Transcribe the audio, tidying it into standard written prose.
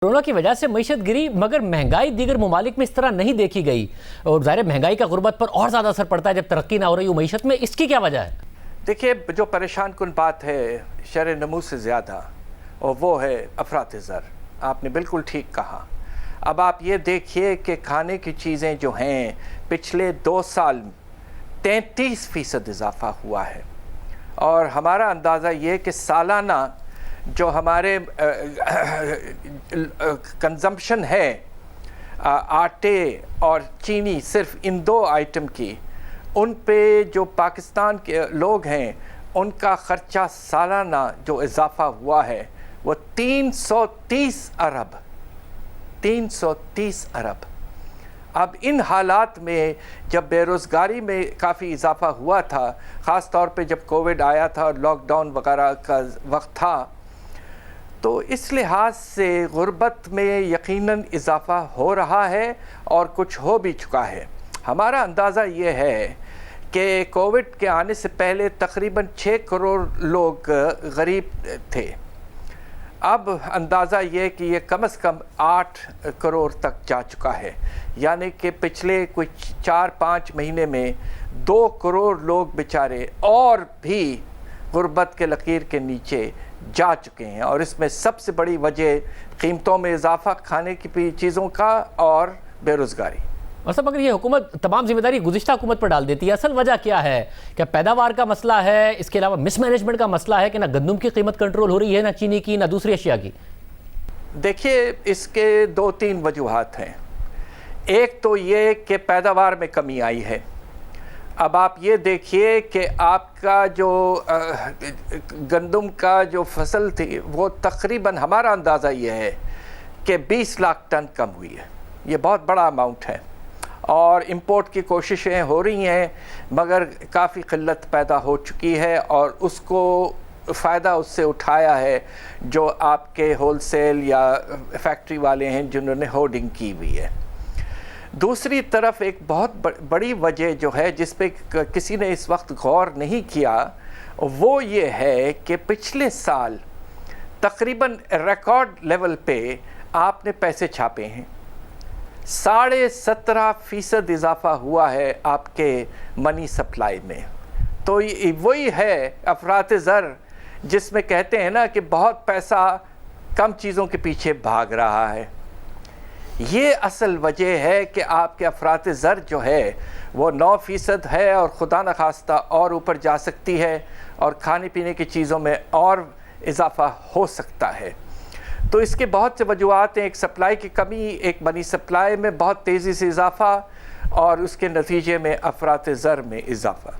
Corona की वजह से मईशत गिरी, मगर महंगाई दीगर ममालिक में इस तरह नहीं देखी गई। और ज़ाहिर महंगाई का गुर्बत पर और ज़्यादा असर पड़ता है जब तरक्की ना हो रही हो मईशत में। इसकी क्या वजह है? देखिए, जो परेशान कुन बात है शर नमू से ज़्यादा, और वो है अफरात ज़र। आपने बिल्कुल ठीक कहा। अब आप ये देखिए कि खाने की चीज़ें जो हैं पिछले 2 साल 33% इजाफा हुआ है, और हमारा अंदाज़ा ये कि सालाना जो हमारे कंजम्पशन है आटे और चीनी, सिर्फ इन 2 आइटम की, उन पे जो पाकिस्तान के लोग हैं उनका ख़र्चा सालाना जो इजाफा हुआ है वो 330 अरब। अब इन हालात में जब बेरोज़गारी में काफ़ी इजाफा हुआ था, ख़ास तौर पे जब कोविड आया था और लॉकडाउन वगैरह का वक्त था, तो इस लिहाज से गुर्बत में यकीनन इजाफा हो रहा है और कुछ हो भी चुका है। हमारा अंदाज़ा ये है कि कोविड के आने से पहले तकरीबन 6 करोड़ लोग गरीब थे। अब अंदाज़ा ये कि ये कम से कम 8 करोड़ तक जा चुका है, यानी कि पिछले कुछ 4-5 महीने में 2 करोड़ लोग बेचारे और भी गुर्बत के लकीर के नीचे जा चुके हैं। और इसमें सबसे बड़ी वजह कीमतों में इजाफा, खाने की चीज़ों का, और बेरोज़गारी। और सब अगर ये हुकूमत तमाम जिम्मेदारी गुज़िश्ता हुकूमत पर डाल देती है, असल वजह क्या है? क्या पैदावार का मसला है? इसके अलावा मिसमैनेजमेंट का मसला है कि ना गंदम की कीमत कंट्रोल हो रही है, ना चीनी की, ना दूसरी अशिया की? देखिए, इसके 2-3 वजूहात हैं। एक तो ये कि पैदावार में कमी आई है। अब आप ये देखिए कि आपका जो गंदम का जो फसल थी वो तकरीबन, हमारा अंदाज़ा ये है कि 20 लाख टन कम हुई है। ये बहुत बड़ा अमाउंट है, और इंपोर्ट की कोशिशें हो रही हैं, मगर काफ़ी किल्लत पैदा हो चुकी है, और उसको फ़ायदा उससे उठाया है जो आपके होलसेल या फैक्ट्री वाले हैं जिन्होंने होर्डिंग की हुई है। दूसरी तरफ एक बहुत बड़ी वजह जो है जिस पे किसी ने इस वक्त गौर नहीं किया, वो ये है कि पिछले साल तकरीबन रिकॉर्ड लेवल पे आपने पैसे छापे हैं। 17.5% इजाफा हुआ है आपके मनी सप्लाई में। तो वही है अफरात ज़र, जिसमें कहते हैं ना कि बहुत पैसा कम चीज़ों के पीछे भाग रहा है। ये असल वजह है कि आपके अफरात ज़र जो है वो 9% है, और खुदा न खास्ता और ऊपर जा सकती है, और खाने पीने की चीज़ों में और इजाफा हो सकता है। तो इसके बहुत से वजूहात हैं। एक सप्लाई की कमी, एक मनी सप्लाई में बहुत तेज़ी से इजाफा, और उसके नतीजे में अफरात ज़र में इजाफा।